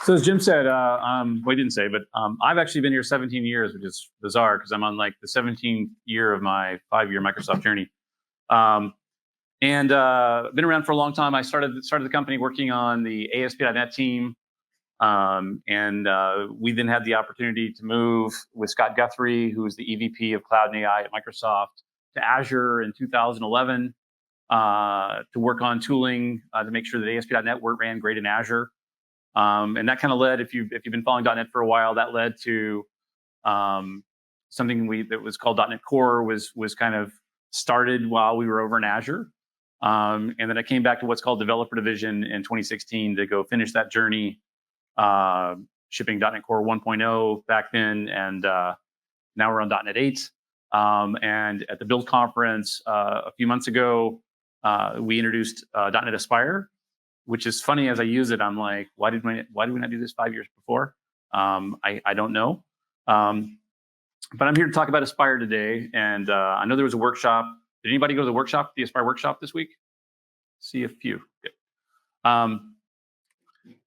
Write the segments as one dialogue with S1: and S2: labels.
S1: So as Jim said, well, he didn't say, but I've actually been here 17 years, which is bizarre because I'm on like the 17th year of my 5-year Microsoft journey. And been around for a long time. I started the company working on the ASP.NET team. We then had the opportunity to move with Scott Guthrie, who was the EVP of Cloud and AI at Microsoft, to Azure in 2011 to work on tooling to make sure that ASP.NET ran great in Azure. And that kind of led, if you've been following .NET for a while, that led to something that was called .NET Core was kind of started while we were over in Azure. And then I came back to what's called Developer Division in 2016 to go finish that journey, shipping .NET Core 1.0 back then, and now we're on .NET 8. And at the Build conference a few months ago, we introduced .NET Aspire, which is funny. As I use it, I'm like, why did we not do this 5 years before? I don't know. But I'm here to talk about Aspire today. And I know there was a workshop. Did anybody go to the workshop, the Aspire workshop this week? See a few. Good.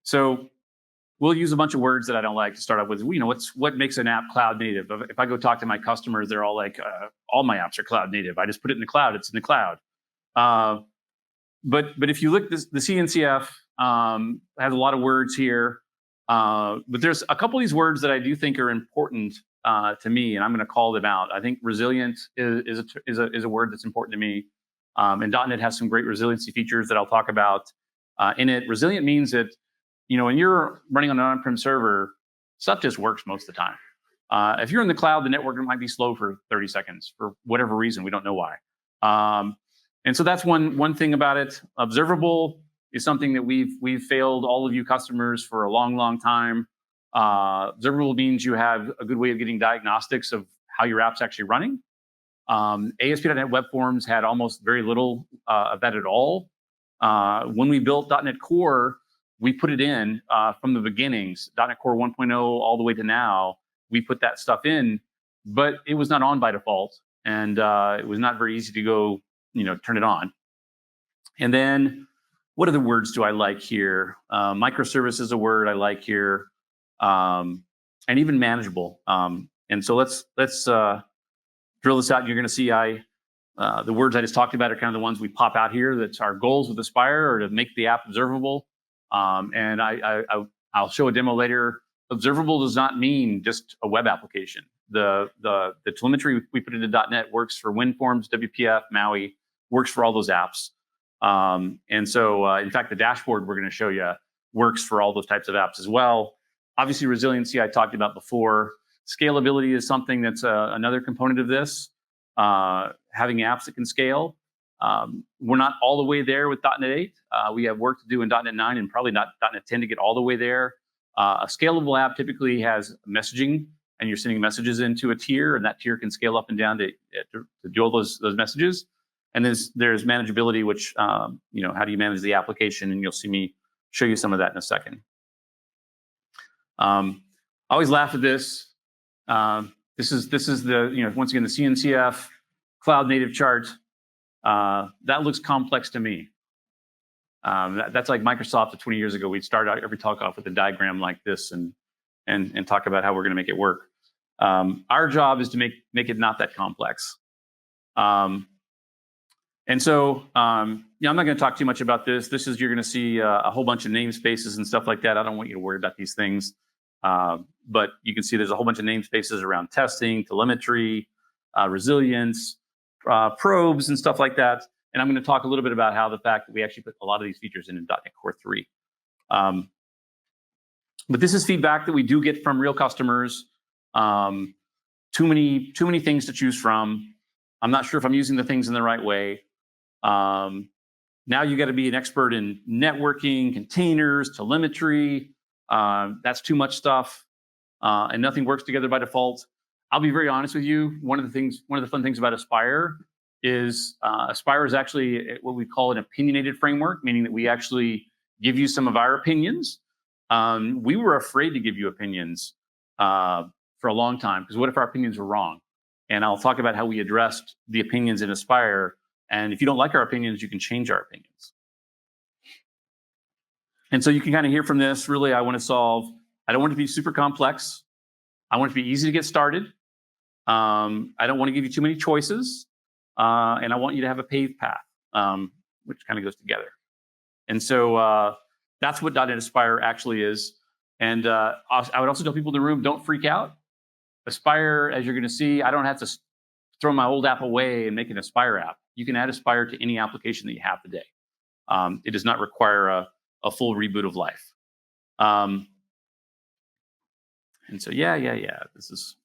S1: So we'll use a bunch of words that I don't like to start off with. You know, what makes an app cloud native? If I go talk to my customers, they're all like, all my apps are cloud native. I just put it in the cloud. It's in the cloud. But if you look, the CNCF has a lot of words here. But there's a couple of these words that I do think are important to me, and I'm going to call them out. I think resilient is a word that's important to me. And .NET has some great resiliency features that I'll talk about in it. Resilient means that, you know, when you're running on an on-prem server, stuff just works most of the time. If you're in the cloud, the network might be slow for 30 seconds for whatever reason. We don't know why. And so that's one thing about it. Observable is something that we've failed all of you customers for a long time. Observable means you have a good way of getting diagnostics of how your app's actually running. ASP.NET Web Forms had almost very little of that at all. When we built .NET Core, we put it in from the beginnings, .NET Core 1.0 all the way to now. We put that stuff in, but it was not on by default, and it was not very easy to go, turn it on. And then, what other words do I like here? Microservice is a word I like here, and even manageable. And so let's drill this out. You're going to see the words I just talked about are kind of the ones we pop out here. That's our goals with Aspire, or to make the app observable. And I'll show a demo later. Observable does not mean just a web application. The telemetry we put into .NET works for WinForms, WPF, MAUI, works for all those apps. And so, in fact, the dashboard we're going to show you works for all those types of apps as well. Obviously, resiliency I talked about before. Scalability is something that's another component of this. Having apps that can scale. We're not all the way there with .NET 8. We have work to do in .NET 9 and probably not .NET 10 to get all the way there. A scalable app typically has messaging, and you're sending messages into a tier, and that tier can scale up and down to do all those messages. And there's manageability, which how do you manage the application? And you'll see me show you some of that in a second. I always laugh at this. This is the once again the CNCF cloud native chart. That looks complex to me. That's like Microsoft 20 years ago. We'd start out every talk off with a diagram like this and talk about how we're going to make it work. Our job is to make it not that complex. And so, I'm not going to talk too much about this. You're going to see a whole bunch of namespaces and stuff like that. I don't want you to worry about these things. But you can see there's a whole bunch of namespaces around testing, telemetry, resilience, probes, and stuff like that. And I'm going to talk a little bit about how the fact that we actually put a lot of these features in .NET Core 3. But this is feedback that we do get from real customers. Too many things to choose from. I'm not sure if I'm using the things in the right way. Now you got to be an expert in networking, containers, telemetry. That's too much stuff, and nothing works together by default. I'll be very honest with you. One of the fun things about Aspire is Aspire is actually what we call an opinionated framework, meaning that we actually give you some of our opinions. We were afraid to give you opinions for a long time, because what if our opinions were wrong? And I'll talk about how we addressed the opinions in Aspire. And if you don't like our opinions, you can change our opinions. And so you can kind of hear from this, really, I want to solve, I don't want it to be super complex. I want it to be easy to get started. I don't want to give you too many choices. And I want you to have a paved path, which kind of goes together. And so that's what .NET Aspire actually is. And I would also tell people in the room, don't freak out. Aspire, as you're going to see, I don't have to throw my old app away and make an Aspire app. You can add Aspire to any application that you have today. It does not require a full reboot of life. And so, yeah. This is,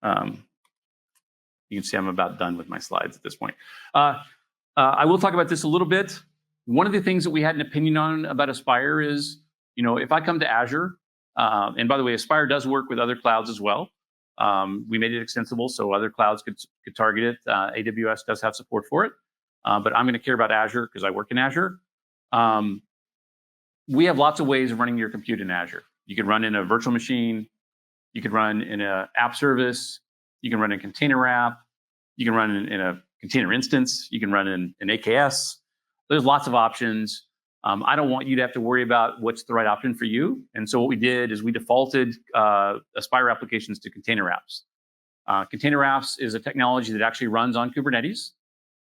S1: you can see I'm about done with my slides at this point. I will talk about this a little bit. One of the things that we had an opinion on about Aspire is, if I come to Azure, and by the way, Aspire does work with other clouds as well. We made it extensible so other clouds could target it. AWS does have support for it, but I'm going to care about Azure because I work in Azure. We have lots of ways of running your compute in Azure. You can run in a virtual machine. You can run in an app service. You can run in a container app. You can run in a container instance. You can run in an AKS. There's lots of options. I don't want you to have to worry about what's the right option for you. And so what we did is we defaulted Aspire applications to container apps. Container apps is a technology that actually runs on Kubernetes,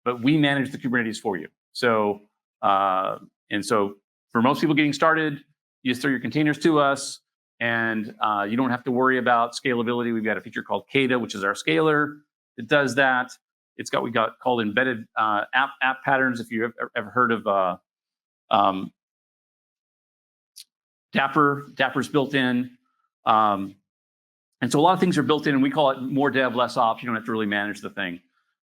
S1: but we manage the Kubernetes for you. So, and so for most people getting started, you just throw your containers to us, and you don't have to worry about scalability. We've got a feature called Kata, which is our scaler. It does that. It's got, we got called embedded app patterns. If you've ever heard of Dapper's built in. And so a lot of things are built in, and we call it more dev, less ops. You don't have to really manage the thing.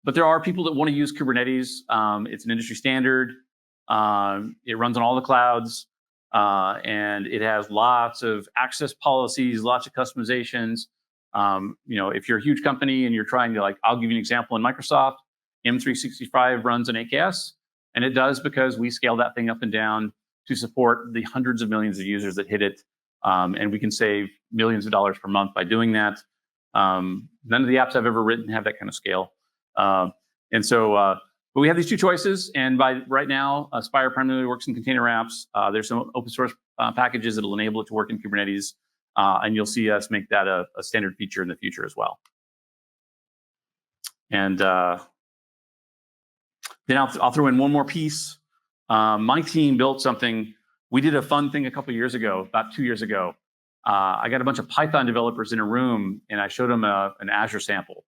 S1: But there are people that want to use Kubernetes. It's an industry standard. It runs on all the clouds. And it has lots of access policies, lots of customizations. If you're a huge company and you're trying to, I'll give you an example in Microsoft, M365 runs an AKS, and it does because we scale that thing up and down to support the hundreds of millions of users that hit it. And we can save millions of dollars per month by doing that. None of the apps I've ever written have that kind of scale. But we have these two choices, and by right now, Aspire primarily works in container apps. There's some open source packages that'll enable it to work in Kubernetes, and you'll see us make that a standard feature in the future as well. And then I'll throw in one more piece. My team built something. We did a fun thing a couple of years ago, about 2 years ago. I got a bunch of Python developers in a room, and I showed them an Azure sample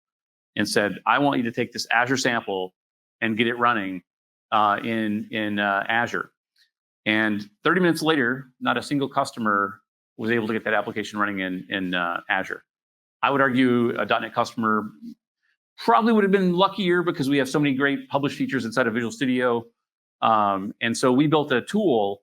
S1: and said, I want you to take this Azure sample and get it running in Azure. And 30 minutes later, not a single customer was able to get that application running in Azure. I would argue a .NET customer probably would have been luckier because we have so many great published features inside of Visual Studio. And so we built a tool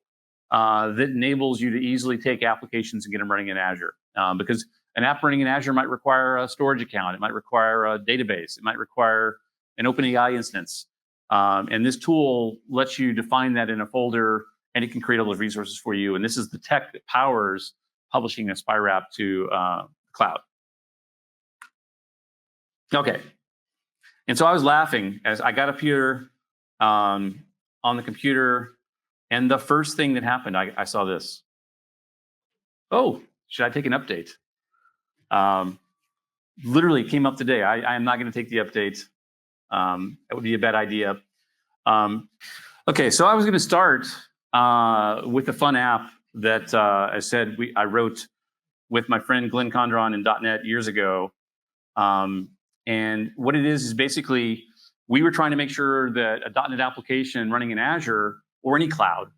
S1: that enables you to easily take applications and get them running in Azure. Because an app running in Azure might require a storage account. It might require a database. It might require an OpenAI instance. And this tool lets you define that in a folder, and it can create all those resources for you. And this is the tech that powers publishing a Aspire app to cloud. Okay. And so I was laughing as I got up here on the computer, and the first thing that happened, I saw this. Oh, should I take an update? Literally came up today. I am not going to take the update. That would be a bad idea. Okay, so I was going to start with a fun app that I said I wrote with my friend Glenn Condron in .NET years ago. And what it is basically we were trying to make sure that a .NET application running in Azure or any cloud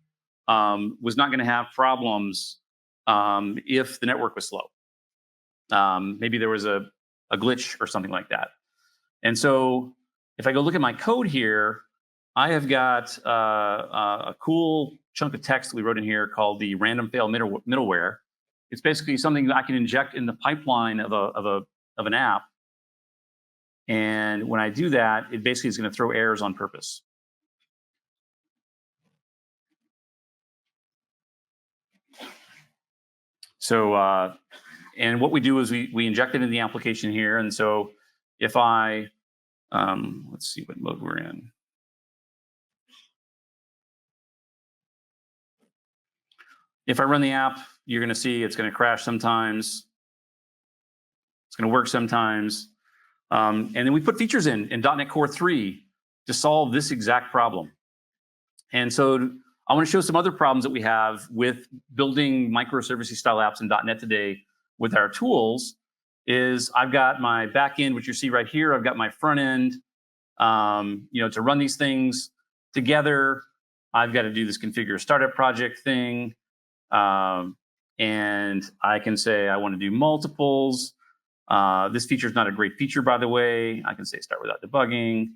S1: was not going to have problems if the network was slow. Maybe there was a glitch or something like that. And so if I go look at my code here, I have got a cool chunk of text that we wrote in here called the random fail middleware. It's basically something that I can inject in the pipeline of an app. And when I do that, it basically is going to throw errors on purpose. So, and what we do is we inject it in the application here. And so if I, let's see what mode we're in. If I run the app, you're going to see it's going to crash sometimes. It's going to work sometimes. And then we put features in .NET Core 3 to solve this exact problem. And so I want to show some other problems that we have with building microservice style apps in .NET today with our tools. Is I've got my back end, which you see right here. I've got my front end. To run these things together, I've got to do this configure startup project thing. And I can say I want to do multiples. This feature is not a great feature, by the way. I can say start without debugging,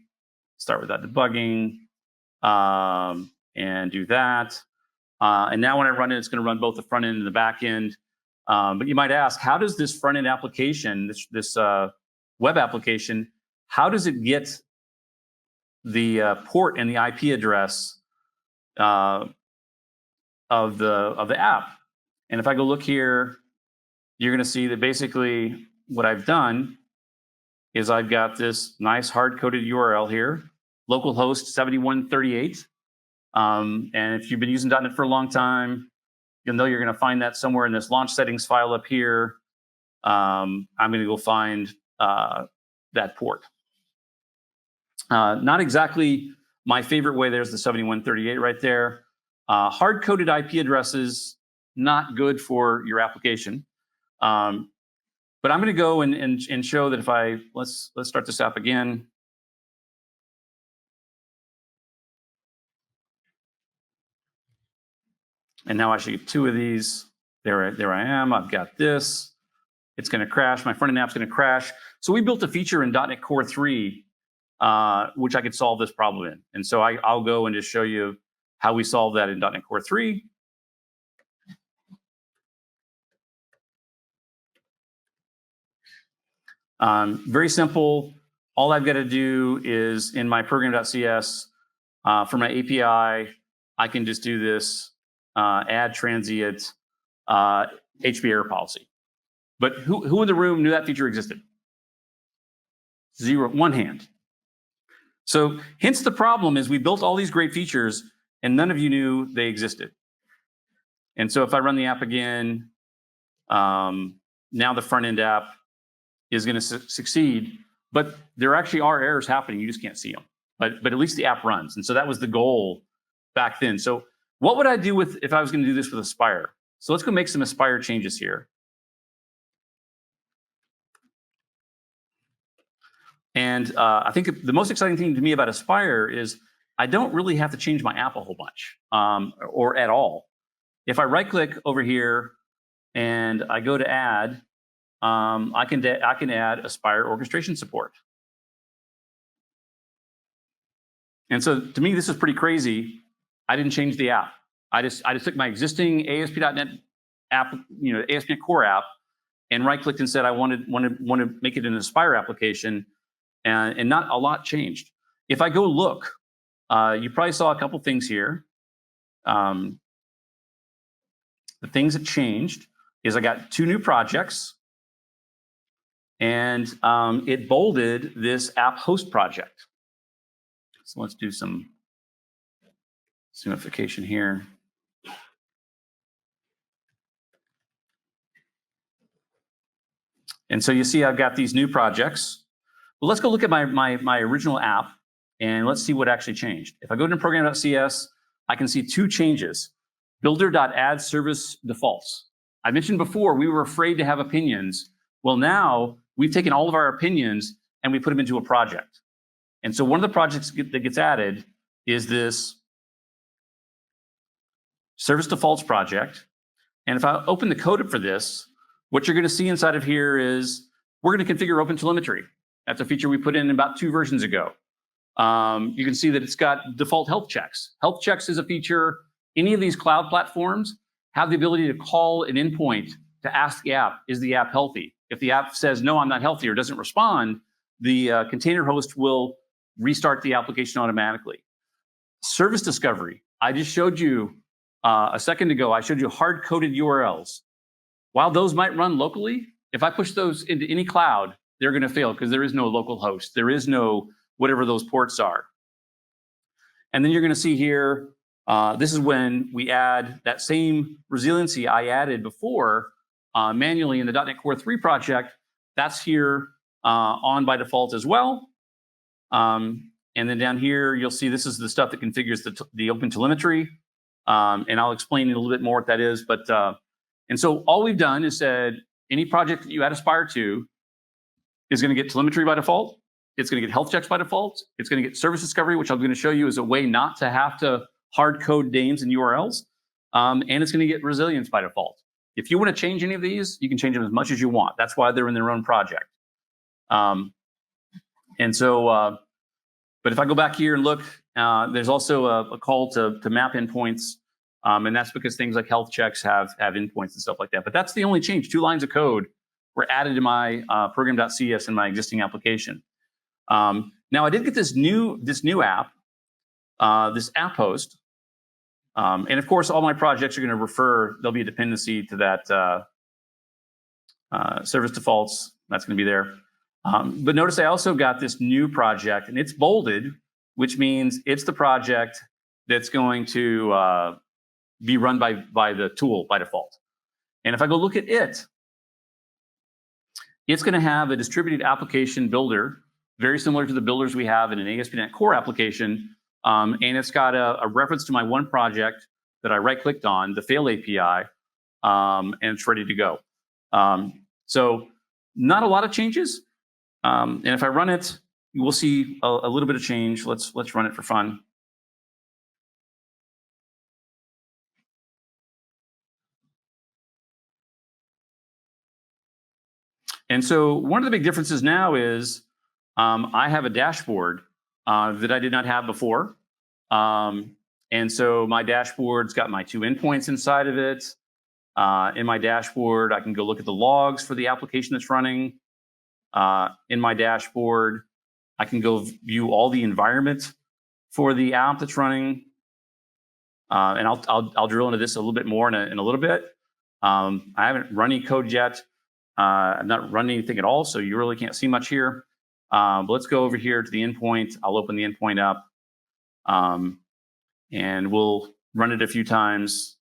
S1: and do that. And now when I run it, it's going to run both the front end and the back end. But you might ask, how does this front end application, this web application, how does it get the port and the IP address of the app? And if I go look here, you're going to see that basically what I've done is I've got this nice hard-coded URL here, localhost 7138. And if you've been using .NET for a long time, you'll know you're going to find that somewhere in this launch settings file up here. I'm going to go find that port. Not exactly my favorite way. There's the 7138 right there. Hard-coded IP addresses, not good for your application. But I'm going to go and show that if let's start this app again. And now I should get two of these. There I am. I've got this. It's going to crash. My front end app's going to crash. So we built a feature in .NET Core 3, which I could solve this problem in. And so I'll go and just show you how we solve that in .NET Core 3. Very simple. All I've got to do is in my program.cs, for my API, I can just do this add transient HB error policy. But who in the room knew that feature existed? Zero, one hand. So hence the problem is we built all these great features and none of you knew they existed. And so if I run the app again, now the front end app is going to succeed, but there actually are errors happening. You just can't see them, but at least the app runs. And so that was the goal back then. So what would I do if I was going to do this with Aspire? So let's go make some Aspire changes here. And I think the most exciting thing to me about Aspire is I don't really have to change my app a whole bunch or at all. If I right click over here and I go to add, I can add Aspire orchestration support. And so to me, this is pretty crazy. I didn't change the app. I just took my existing ASP.NET app, ASP.NET Core app, and right clicked and said I want to make it an Aspire application, and not a lot changed. If I go look, you probably saw a couple things here. The things that changed is I got 2 new projects, and it bolded this app host project. So let's do some zoomification here. And so you see I've got these new projects. Well, let's go look at my original app and let's see what actually changed. If I go to program.cs, I can see 2 changes. Builder.add_service defaults. I mentioned before we were afraid to have opinions. Well, now we've taken all of our opinions and we put them into a project. And so one of the projects that gets added is this service defaults project. And if I open the code up for this, what you're going to see inside of here is we're going to configure OpenTelemetry. That's a feature we put in about 2 versions ago. You can see that it's got default health checks. Health checks is a feature. Any of these cloud platforms have the ability to call an endpoint to ask the app, is the app healthy? If the app says, no, I'm not healthy, or doesn't respond, the container host will restart the application automatically. Service discovery. I just showed you a second ago, I showed you hard-coded URLs. While those might run locally, if I push those into any cloud, they're going to fail because there is no local host. There is no whatever those ports are. And then you're going to see here This is when we add that same resiliency I added before manually in the .NET Core 3 project. That's here on by default as well. And then down here, you'll see this is the stuff that configures the open telemetry. And I'll explain a little bit more what that is. But and so all we've done is said any project that you add Aspire to is going to get telemetry by default. It's going to get health checks by default. It's going to get service discovery, which I'm going to show you is a way not to have to hard code names and URLs. And it's going to get resilience by default. If you want to change any of these, you can change them as much as you want. That's why they're in their own project. And so, but if I go back here and look, there's also a call to map endpoints. And that's because things like health checks have endpoints and stuff like that. But that's the only change. 2 lines of code were added to my program.cs in my existing application. Now I did get this new app, this app host. And of course, all my projects are going to refer, there'll be a dependency to that service defaults. That's going to be there. But notice I also got this new project, and it's bolded, which means it's the project that's going to be run by the tool by default. And if I go look at it, it's going to have a distributed application builder, very similar to the builders we have in an ASP.NET Core application. And it's got a reference to my one project that I right-clicked on, the Fail API, and it's ready to go. So not a lot of changes. And if I run it, we'll see a little bit of change. Let's run it for fun. And so one of the big differences now is I have a dashboard that I did not have before. And so my dashboard's got my 2 endpoints inside of it. In my dashboard, I can go look at the logs for the application that's running. In my dashboard, I can go view all the environment for the app that's running. And I'll drill into this a little bit more in a little bit. I haven't run any code yet. I've not run anything at all, so you really can't see much here. But let's go over here to the endpoint. I'll open the endpoint up. And we'll run it a few times.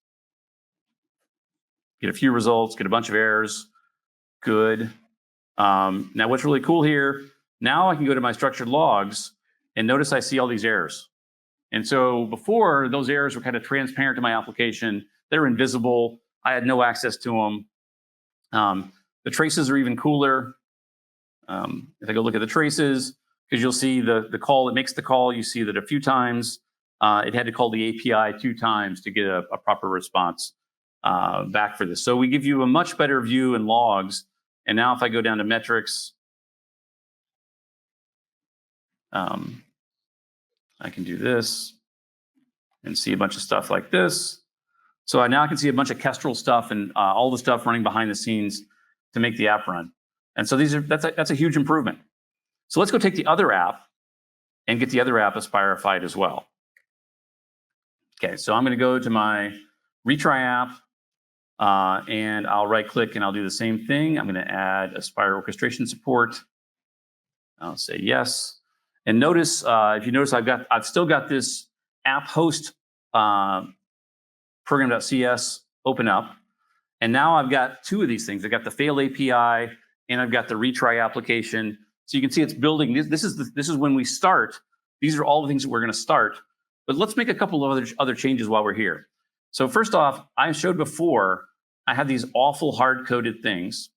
S1: Get a few results, get a bunch of errors. Good. Now what's really cool here, now I can go to my structured logs and notice I see all these errors. And so before, those errors were kind of transparent to my application. They're invisible. I had no access to them. The traces are even cooler. If I go look at the traces, because you'll see the call, it makes the call. You see that a few times it had to call the API 2 times to get a proper response back for this. So we give you a much better view in logs. And now if I go down to metrics, I can do this and see a bunch of stuff like this. So I now can see a bunch of Kestrel stuff and all the stuff running behind the scenes to make the app run. And so that's a huge improvement. So let's go take the other app and get the other app Aspire-ified as well. Okay, so I'm going to go to my retry app, and I'll right-click and I'll do the same thing. I'm going to add Aspire orchestration support. I'll say yes. And notice, if you notice, I've still got this app host program.cs open up. And now I've got 2 of these things. I've got the Fail API and I've got the retry application. So you can see it's building. This is when we start. These are all the things that we're going to start. But let's make a couple of other changes while we're here. So first off, I showed before, I had these awful hard-coded things.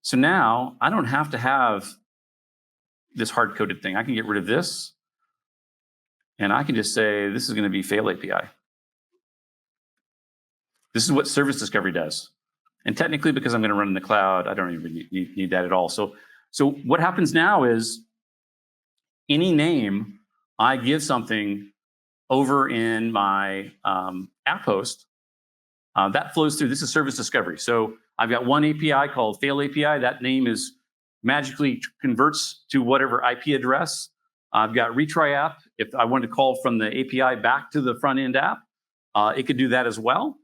S1: So now I don't have to have this hard-coded thing. I can get rid of this. And I can just say, this is going to be Fail API. This is what service discovery does. And technically, because I'm going to run in the cloud, I don't even need that at all. So what happens now is any name I give something over in my app host, that flows through. This is service discovery. So I've got one API called Fail API. That name is magically converts to whatever IP address. I've got retry app. If I wanted to call from the API back to the front end app, it could do that as well.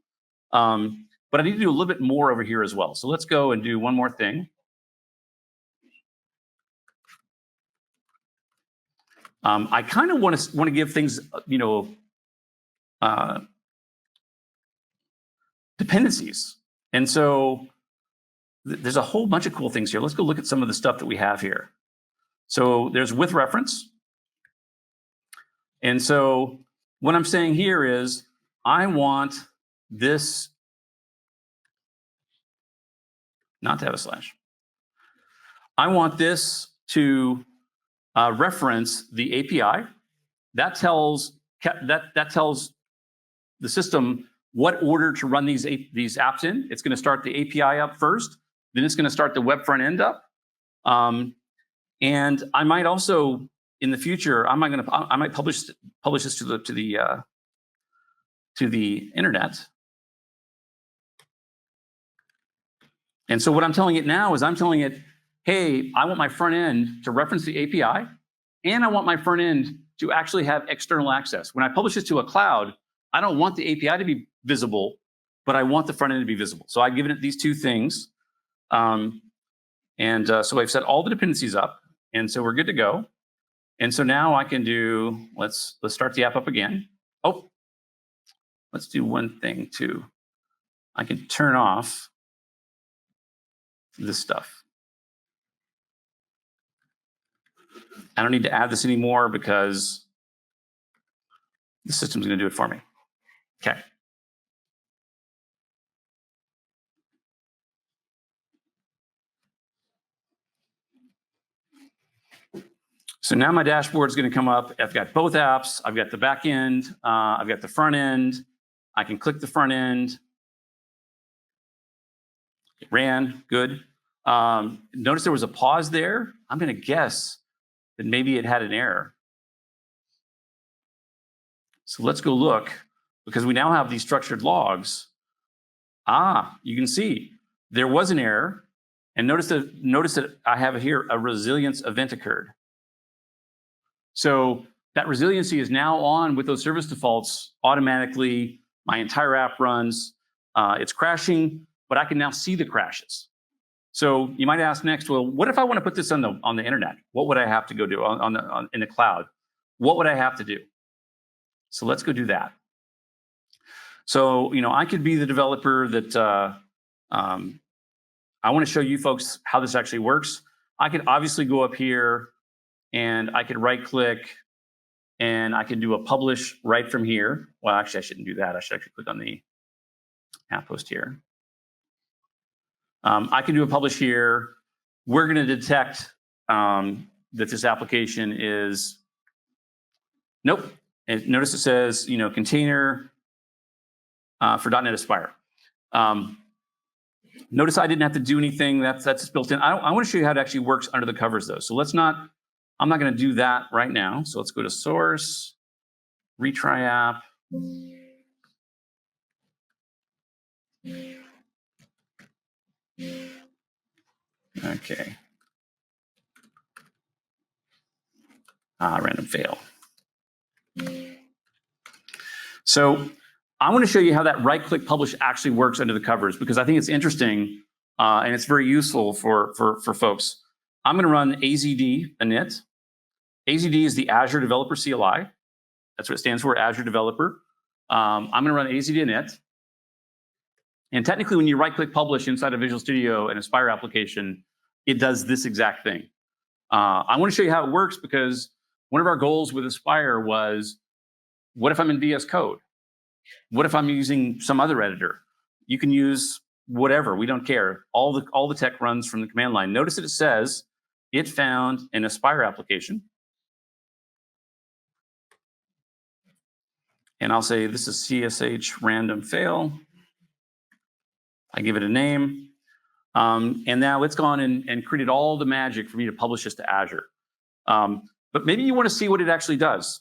S1: But I need to do a little bit more over here as well. So let's go and do one more thing. I kind of want to give things, dependencies. And so there's a whole bunch of cool things here. Let's go look at some of the stuff that we have here. So there's with reference. And so what I'm saying here is I want this not to have a slash. I want this to reference the API. That tells the system what order to run these apps in. It's going to start the API up first, then it's going to start the web front end up. And I might also, in the future, I might publish this to the internet. And so what I'm telling it now is I'm telling it, hey, I want my front end to reference the API, and I want my front end to actually have external access. When I publish this to a cloud, I don't want the API to be visible, but I want the front end to be visible. So I've given it these two things. So I've set all the dependencies up, and so we're good to go. And so now I can do, let's start the app up again. Oh, let's do one thing too. I can turn off this stuff. I don't need to add this anymore because the system's going to do it for me. Okay. So now my dashboard is going to come up. I've got both apps. I've got the back end. I've got the front end. I can click the front end. It ran, good. Notice there was a pause there. I'm going to guess that maybe it had an error. So let's go look, because we now have these structured logs. You can see there was an error. And notice that I have here a resilience event occurred. So that resiliency is now on with those service defaults automatically. My entire app runs. It's crashing, but I can now see the crashes. So you might ask next, well, what if I want to put this on the internet? What would I have to go do in the cloud? What would I have to do? So let's go do that. So I could be the developer that I want to show you folks how this actually works. I could obviously go up here and I could right click and I can do a publish right from here. Well, actually, I shouldn't do that. I should actually click on the app host here. I can do a publish here. We're going to detect that this application is, nope. And notice it says, container for .NET Aspire. Notice I didn't have to do anything. That's built in. I want to show you how it actually works under the covers, though. So I'm not going to do that right now. So let's go to source, retry app. Okay. Random fail. So I want to show you how that right-click publish actually works under the covers, because I think it's interesting and it's very useful for folks. I'm going to run AZD init. AZD is the Azure Developer CLI. That's what it stands for, Azure Developer. I'm going to run AZD init. And technically, when you right-click publish inside of Visual Studio and Aspire application, it does this exact thing. I want to show you how it works, because one of our goals with Aspire was, what if I'm in VS Code? What if I'm using some other editor? You can use whatever. We don't care. All the tech runs from the command line. Notice that it says it found an Aspire application. And I'll say this is CSH random fail. I give it a name. And now it's gone and created all the magic for me to publish this to Azure. But maybe you want to see what it actually does.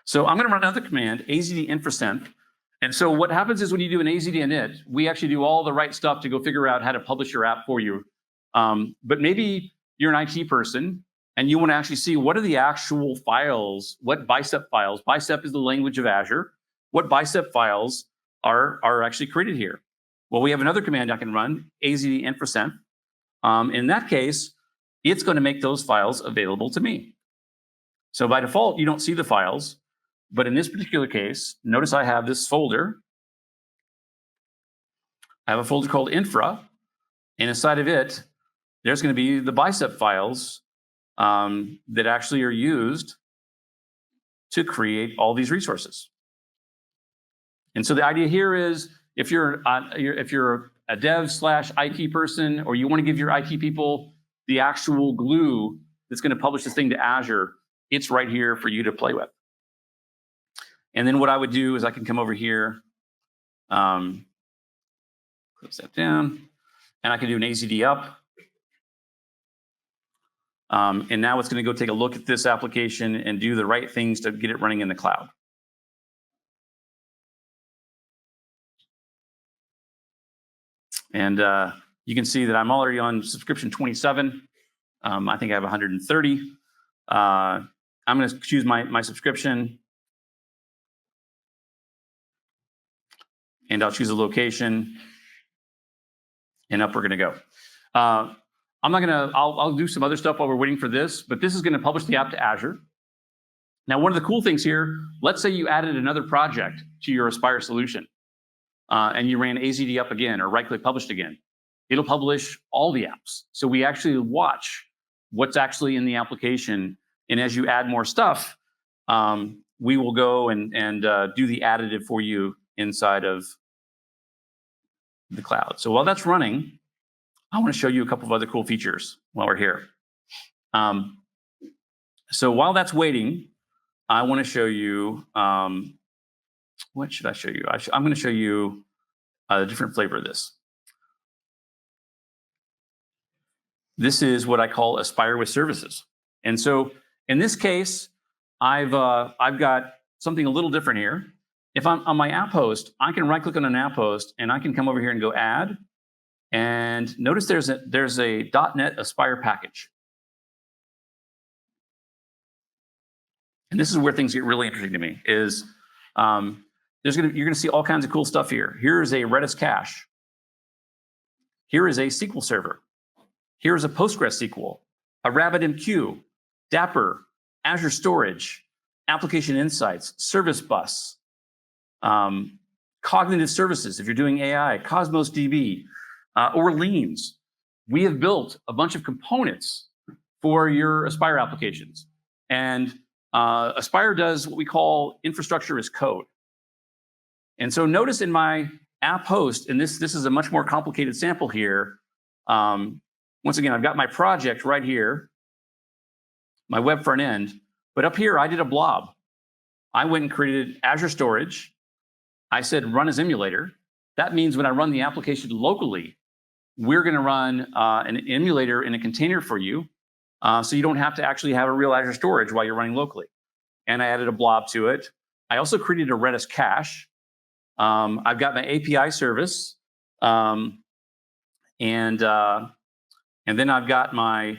S1: So I'm going to run another command, azd infrasenth. And so what happens is when you do an azd init, we actually do all the right stuff to go figure out how to publish your app for you. But maybe you're an IT person and you want to actually see what are the actual files, what bicep files. Bicep is the language of Azure. What bicep files are actually created here? Well, we have another command I can run, azd infrasenth. In that case, it's going to make those files available to me. So by default, you don't see the files. But in this particular case, notice I have this folder. I have a folder called infra. And inside of it, there's going to be the bicep files that actually are used to create all these resources. And so the idea here is if you're a dev/IT person, or you want to give your IT people the actual glue that's going to publish this thing to Azure, it's right here for you to play with. And then what I would do is I can come over here, close that down, and I can do an AZD up. And now it's going to go take a look at this application and do the right things to get it running in the cloud. And you can see that I'm already on subscription 27. I think I have 130. I'm going to choose my subscription. And I'll choose a location. And up we're going to go. I'm not going to, I'll do some other stuff while we're waiting for this, but this is going to publish the app to Azure. Now, one of the cool things here, let's say you added another project to your Aspire solution, and you ran AZD up again, or right-click published again. It'll publish all the apps. So we actually watch what's actually in the application, and as you add more stuff, we will go and do the additive for you inside of the cloud. So while that's running, I want to show you a couple of other cool features while we're here. So while that's waiting, I want to show you, what should I show you? I'm going to show you a different flavor of this. This is what I call Aspire with Services. And so in this case, I've got something a little different here. If I'm on my app host, I can right click on an app host and I can come over here and go add. And notice there's a .NET Aspire package. And this is where things get really interesting to me, is you're going to see all kinds of cool stuff here. Here is a Redis cache. Here is a SQL server. Here is a PostgreSQL, a RabbitMQ, Dapper, Azure Storage, Application Insights, Service Bus, cognitive services if you're doing AI, Cosmos DB, Orleans. We have built a bunch of components for your Aspire applications. And Aspire does what we call infrastructure as code. And so notice in my app host, and this is a much more complicated sample here. Once again, I've got my project right here, my web front end, but up here I did a blob. I went and created Azure Storage. I said run as emulator. That means when I run the application locally, we're going to run an emulator in a container for you, so you don't have to actually have a real Azure Storage while you're running locally. And I added a blob to it. I also created a Redis cache. I've got my API service, and then I've got my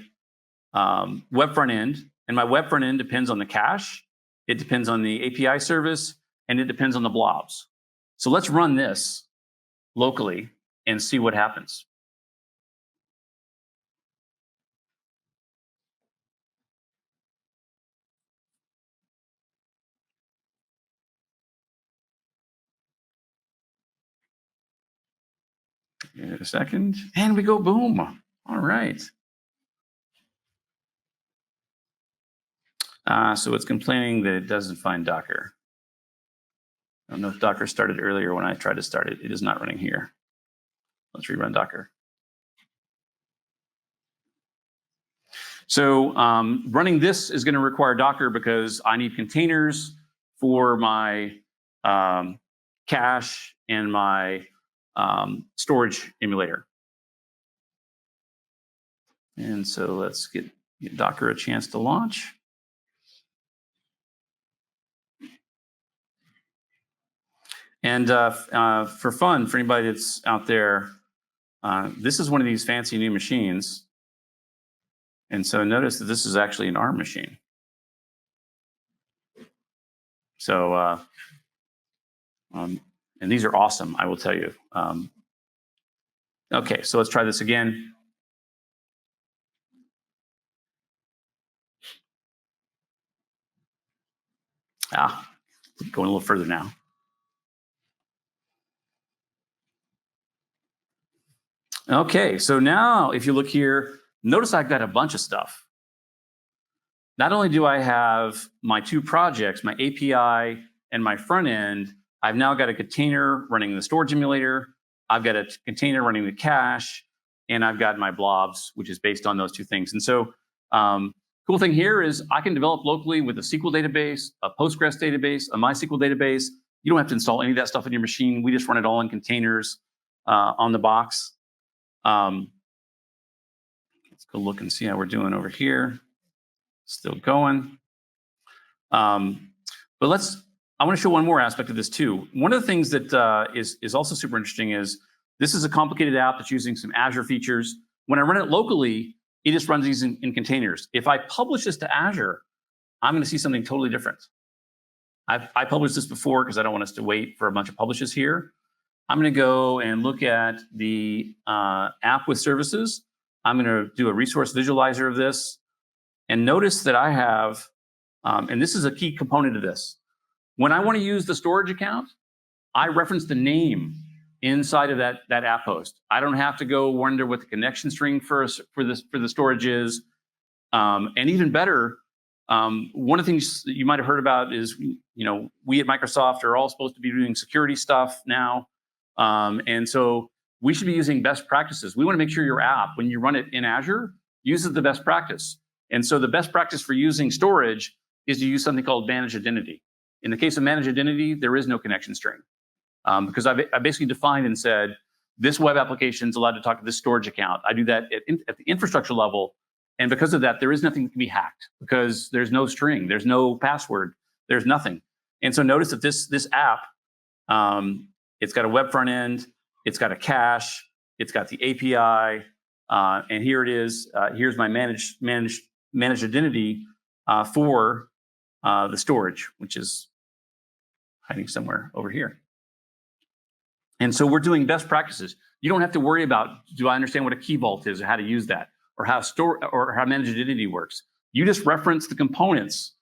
S1: web front end. And my web front end depends on the cache, it depends on the API service, and it depends on the blobs. So let's run this locally and see what happens. Give it a second, and we go boom. All right. So it's complaining that it doesn't find Docker. I don't know if Docker started earlier when I tried to start it. It is not running here. Let's rerun Docker. So running this is going to require Docker because I need containers for my cache and my storage emulator. And so let's get Docker a chance to launch. And for fun, for anybody that's out there, this is one of these fancy new machines. And so notice that this is actually an ARM machine. So, and these are awesome, I will tell you. Okay, so let's try this again. Going a little further now. Okay, so now if you look here, notice I've got a bunch of stuff. Not only do I have my two projects, my API and my front end, I've now got a container running the storage emulator, I've got a container running the cache, and I've got my blobs, which is based on those two things. And so cool thing here is I can develop locally with a SQL database, a Postgres database, a MySQL database. You don't have to install any of that stuff on your machine. We just run it all in containers on the box. Let's go look and see how we're doing over here. Still going. But I want to show one more aspect of this too. One of the things that is also super interesting is this is a complicated app that's using some Azure features. When I run it locally, it just runs these in containers. If I publish this to Azure, I'm going to see something totally different. I published this before because I don't want us to wait for a bunch of publishes here. I'm going to go and look at the app with services. I'm going to do a resource visualizer of this. And notice that I have, and this is a key component of this. When I want to use the storage account, I reference the name inside of that app host. I don't have to go wonder what the connection string for the storage is. And even better, one of the things that you might have heard about is, we at Microsoft are all supposed to be doing security stuff now. And so we should be using best practices. We want to make sure your app, when you run it in Azure, uses the best practice. And so the best practice for using storage is to use something called managed identity. In the case of managed identity, there is no connection string. Because I basically defined and said, this web application is allowed to talk to this storage account. I do that at the infrastructure level. And because of that, there is nothing that can be hacked because there's no string, there's no password, there's nothing. And so notice that this app, it's got a web front end, it's got a cache, it's got the API, and here it is. Here's my managed identity for the storage, which is hiding somewhere over here. And so we're doing best practices. You don't have to worry about, do I understand what a key vault is or how to use that, or how managed identity works. You just reference the components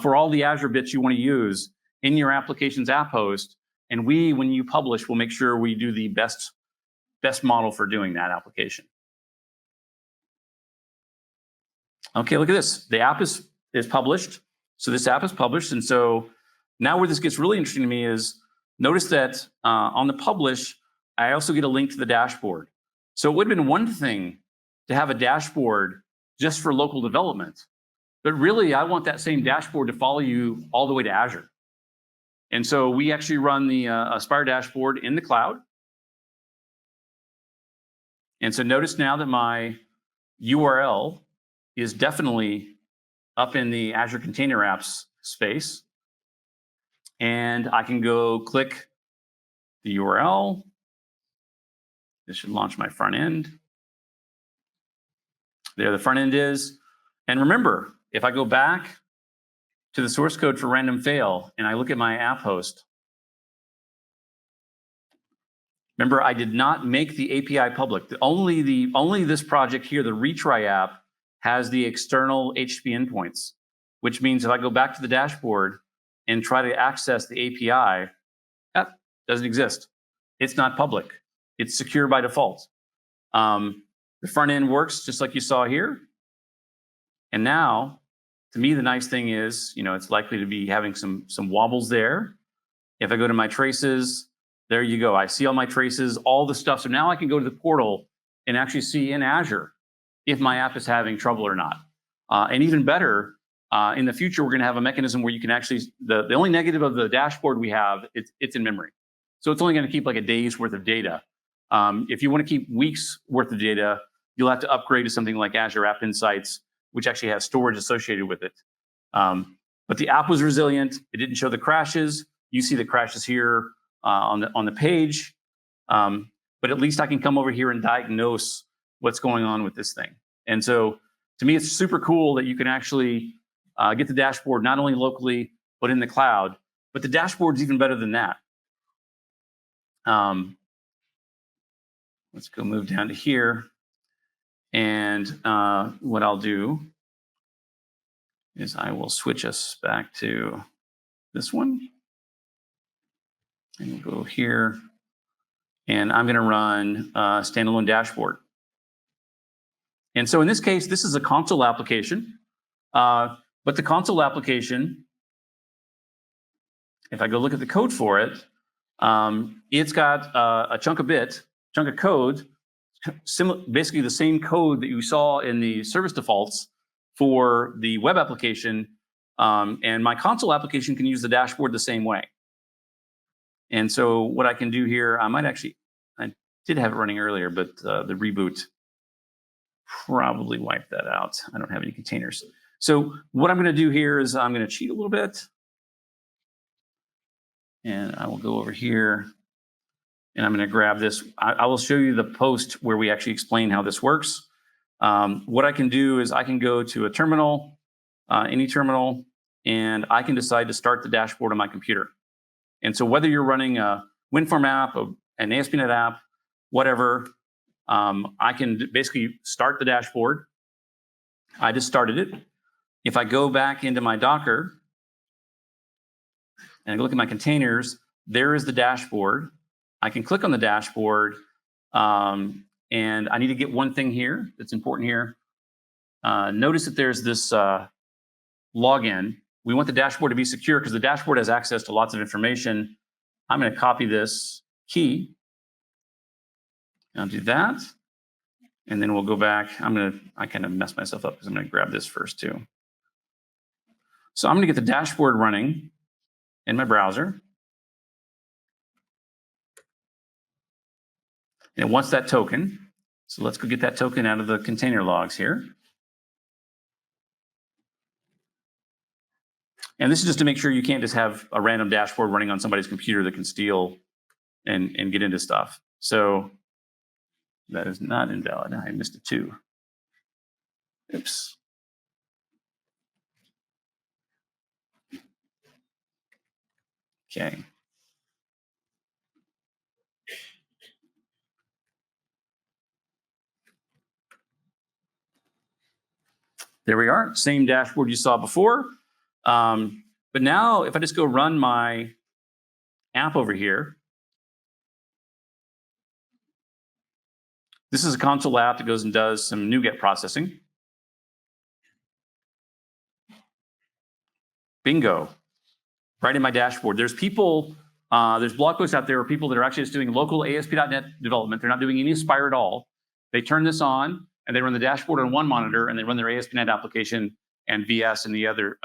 S1: for all the Azure bits you want to use in your application's app host. And when you publish, we'll make sure we do the best model for doing that application. Okay, look at this. The app is published. So this app is published. And so now where this gets really interesting to me is, notice that on the publish, I also get a link to the dashboard. So it would have been one thing to have a dashboard just for local development. But really, I want that same dashboard to follow you all the way to Azure. And so we actually run the Aspire dashboard in the cloud. And so notice now that my URL is definitely up in the Azure Container Apps space. And I can go click the URL. This should launch my front end. There the front end is. And remember, if I go back to the source code for random fail and I look at my app host, remember, I did not make the API public. Only this project here, the retry app, has the external HTTP endpoints, which means if I go back to the dashboard and try to access the API, that doesn't exist. It's not public. It's secure by default. The front end works just like you saw here. And now, to me, the nice thing is, it's likely to be having some wobbles there. If I go to my traces, there you go. I see all my traces, all the stuff. So now I can go to the portal and actually see in Azure if my app is having trouble or not. And even better, in the future, we're going to have a mechanism where you can actually, the only negative of the dashboard we have, it's in memory. So it's only going to keep like a day's worth of data. If you want to keep weeks worth of data, you'll have to upgrade to something like Azure App Insights, which actually has storage associated with it. But the app was resilient. It didn't show the crashes. You see the crashes here on the page. But at least I can come over here and diagnose what's going on with this thing. And so to me, it's super cool that you can actually get the dashboard not only locally, but in the cloud. But the dashboard's even better than that. Let's go move down to here. And what I'll do is I will switch us back to this one. And we'll go here. And I'm going to run standalone dashboard. And so in this case, this is a console application. But the console application, if I go look at the code for it, it's got a chunk of code, basically the same code that you saw in the service defaults for the web application. And my console application can use the dashboard the same way. And so what I can do here, I did have it running earlier, but the reboot probably wiped that out. I don't have any containers. So what I'm going to do here is I'm going to cheat a little bit. And I will go over here and I'm going to grab this. I will show you the post where we actually explain how this works. What I can do is I can go to a terminal, any terminal, and I can decide to start the dashboard on my computer. And so whether you're running a WinForm app, an ASP.NET app, whatever, I can basically start the dashboard. I just started it. If I go back into my Docker and I look at my containers, there is the dashboard. I can click on the dashboard, and I need to get one thing here that's important here. Notice that there's this login. We want the dashboard to be secure because the dashboard has access to lots of information. I'm going to copy this key. I'll do that. And then we'll go back. I kind of messed myself up because I'm going to grab this first too. So I'm going to get the dashboard running in my browser. And it wants that token. So let's go get that token out of the container logs here. And this is just to make sure you can't just have a random dashboard running on somebody's computer that can steal and get into stuff. So that is not invalid. I missed a 2. Oops. Okay. There we are, same dashboard you saw before. But now if I just go run my app over here, this is a console app that goes and does some NuGet processing. Bingo, right in my dashboard. There's people, there's blog posts out there of people that are actually just doing local ASP.NET development. They're not doing any Aspire at all. They turn this on and they run the dashboard on one monitor and they run their ASP.NET application and VS on the other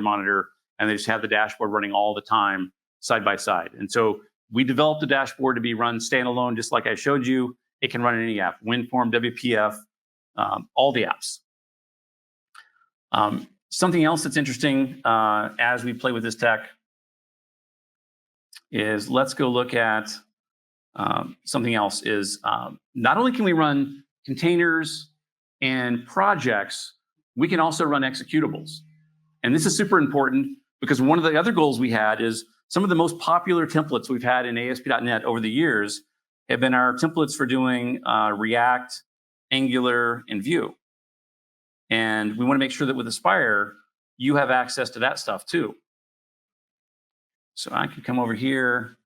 S1: monitor, and they just have the dashboard running all the time, side by side. And so we developed the dashboard to be run standalone, just like I showed you. It can run in any app, WinForm, WPF, all the apps. Something else that's interesting as we play with this tech is let's go look at something else is not only can we run containers and projects, we can also run executables. And this is super important because one of the other goals we had is some of the most popular templates we've had in ASP.NET over the years have been our templates for doing React, Angular, and Vue. And we want to make sure that with Aspire, you have access to that stuff too. So I can come over here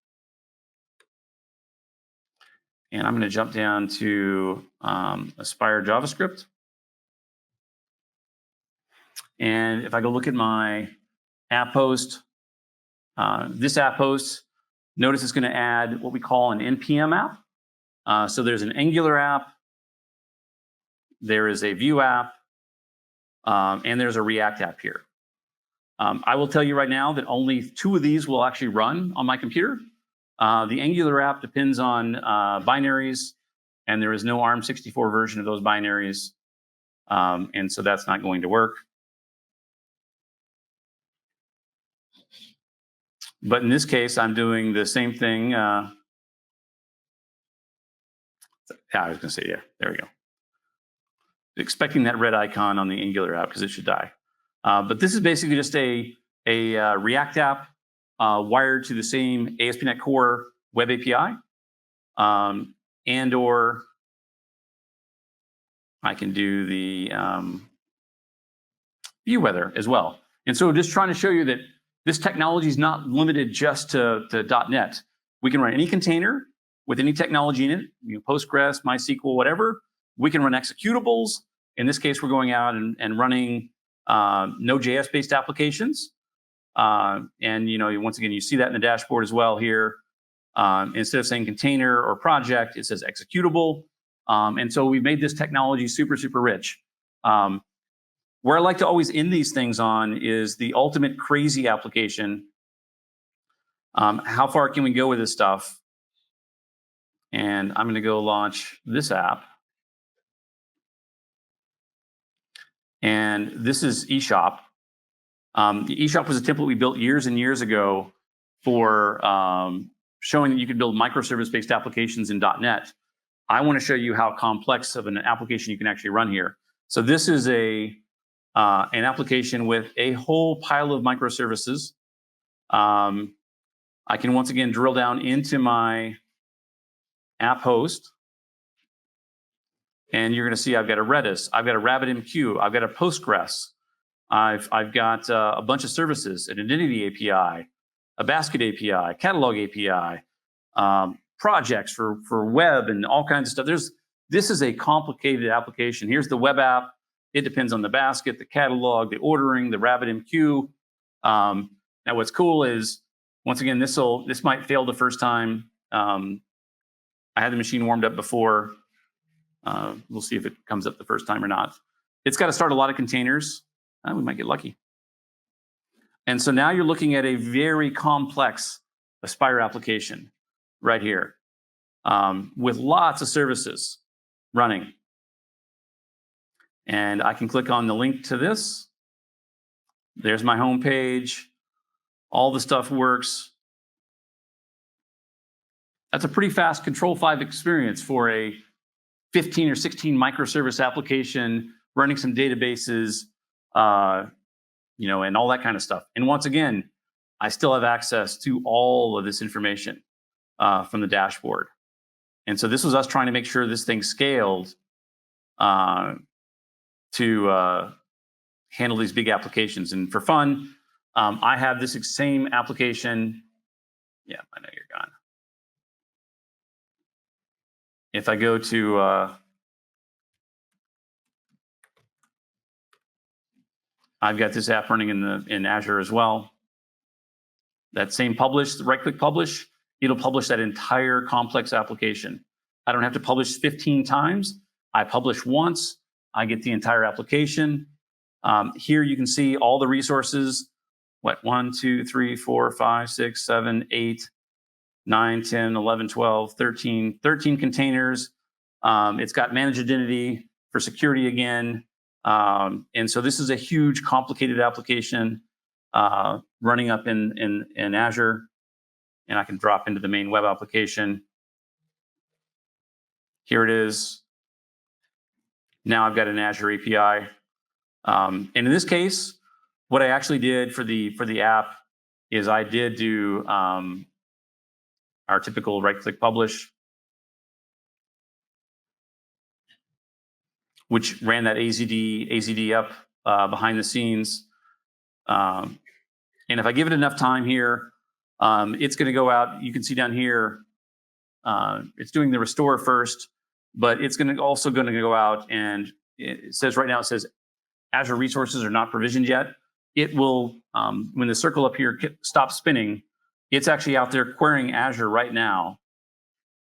S1: and I'm going to jump down to Aspire JavaScript. And if I go look at my app host, this app host, notice it's going to add what we call an NPM app. So there's an Angular app, there is a Vue app, and there's a React app here. I will tell you right now that only 2 of these will actually run on my computer. The Angular app depends on binaries, and there is no ARM64 version of those binaries, and so that's not going to work. But in this case, I'm doing the same thing. Yeah, I was going to say, yeah, there we go. Expecting that red icon on the Angular app because it should die. But this is basically just a React app wired to the same ASP.NET Core Web API, and or I can do the view weather as well. And so just trying to show you that This technology is not limited just to .NET. We can run any container with any technology in it, Postgres, MySQL, whatever. We can run executables. In this case, we're going out and running Node.js-based applications. And once again, you see that in the dashboard as well here. Instead of saying container or project, it says executable. And so we've made this technology super, super rich. Where I like to always end these things on is the ultimate crazy application. How far can we go with this stuff? And I'm going to go launch this app. And this is eShop. The eShop was a template we built years and years ago for showing that you could build microservice-based applications in .NET. I want to show you how complex of an application you can actually run here. So this is an application with a whole pile of microservices. I can once again drill down into my app host. And you're going to see I've got a Redis, I've got a RabbitMQ, I've got a Postgres, I've got a bunch of services, an identity API, a basket API, catalog API, projects for web and all kinds of stuff. This is a complicated application. Here's the web app. It depends on the basket, the catalog, the ordering, the RabbitMQ. Now what's cool is, once again, this might fail the first time. I had the machine warmed up before. We'll see if it comes up the first time or not. It's got to start a lot of containers. We might get lucky. And so now you're looking at a very complex Aspire application right here with lots of services running. And I can click on the link to this. There's my home page. All the stuff works. That's a pretty fast Control 5 experience for a 15 or 16 microservice application, running some databases, and all that kind of stuff. And once again, I still have access to all of this information from the dashboard. And so this was us trying to make sure this thing scaled to handle these big applications. And for fun, I have this same application. Yeah, I know you're gone. If I go to, I've got this app running in Azure as well. That same publish, right-click publish, it'll publish that entire complex application. I don't have to publish 15 times. I publish once, I get the entire application. Here you can see all the resources. 1, 2, 3, 4, 5, 6, 7, 8, 9, 10, 11, 12, 13 containers. It's got managed identity for security again. And so this is a huge, complicated application running up in Azure. And I can drop into the main web application. Here it is. Now I've got an Azure API. And in this case, what I actually did for the app is I did do our typical right-click publish, which ran that AZD up behind the scenes. And if I give it enough time here, it's going to go out. You can see down here, it's doing the restore first, but it's also going to go out, and it says right now, it says Azure resources are not provisioned yet. It will, when the circle up here stops spinning, it's actually out there querying Azure right now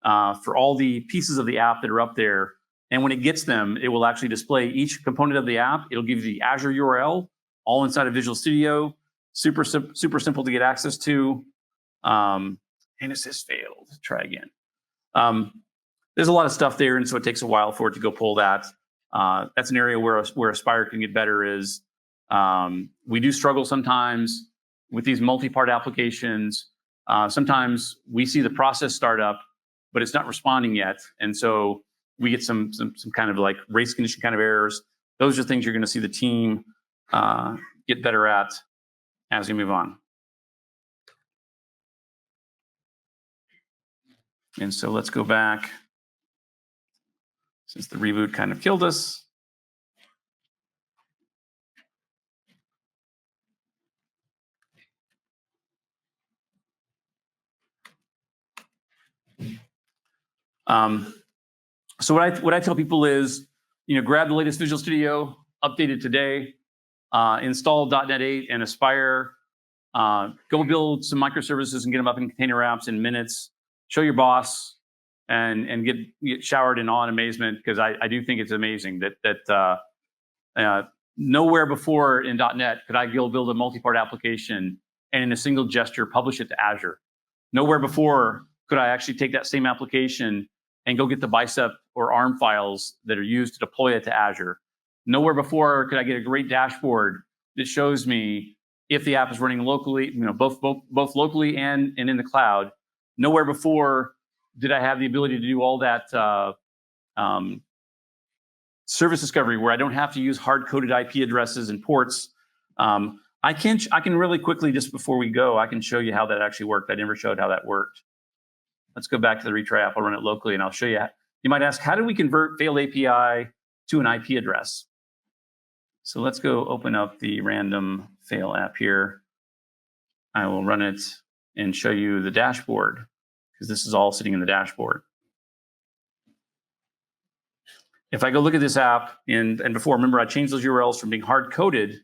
S1: for all the pieces of the app that are up there. And when it gets them, it will actually display each component of the app. It'll give you the Azure URL, all inside of Visual Studio. Super simple to get access to. And it says failed. Try again. There's a lot of stuff there, and so it takes a while for it to go pull that. That's an area where Aspire can get better is we do struggle sometimes with these multi-part applications. Sometimes we see the process start up, but it's not responding yet. And so we get some kind of like race condition kind of errors. Those are things you're going to see the team get better at as we move on. And so let's go back, since the reboot kind of killed us. So what I tell people is, grab the latest Visual Studio, updated today, install .NET 8 and Aspire, go build some microservices and get them up in container apps in minutes. Show your boss and get showered in awe and amazement, because I do think it's amazing that nowhere before in .NET could I go build a multi-part application and in a single gesture publish it to Azure. Nowhere before could I actually take that same application and go get the bicep or ARM files that are used to deploy it to Azure. Nowhere before could I get a great dashboard that shows me if the app is running locally, both locally and in the cloud. Nowhere before did I have the ability to do all that service discovery where I don't have to use hard-coded IP addresses and ports. I can really quickly, just before we go, I can show you how that actually worked. I never showed how that worked. Let's go back to the retry app. I'll run it locally, and I'll show you. You might ask, how do we convert failed API to an IP address? So let's go open up the random fail app here. I will run it and show you the dashboard, because this is all sitting in the dashboard. If I go look at this app, and before, remember I changed those URLs from being hard-coded,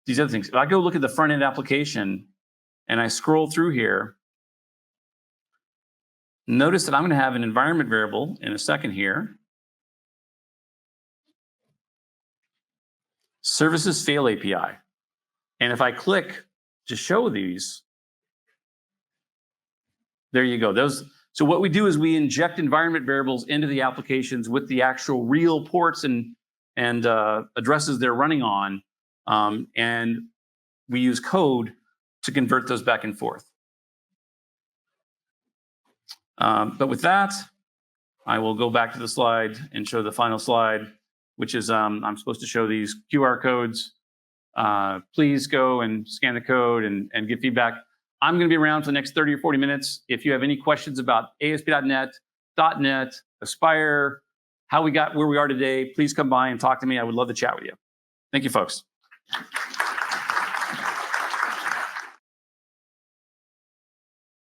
S1: these other things. If I go look at the front-end application and I scroll through here, notice that I'm going to have an environment variable in a second here. Services fail API. And if I click to show these, there you go. So what we do is we inject environment variables into the applications with the actual real ports and addresses they're running on, and we use code to convert those back and forth. But with that, I will go back to the slide and show the final slide, which is I'm supposed to show these QR codes. Please go and scan the code and give feedback. I'm going to be around for the next 30 or 40 minutes. If you have any questions about ASP.NET, .NET, Aspire, how we got where we are today, please come by and talk to me. I would love to chat with you. Thank you, folks.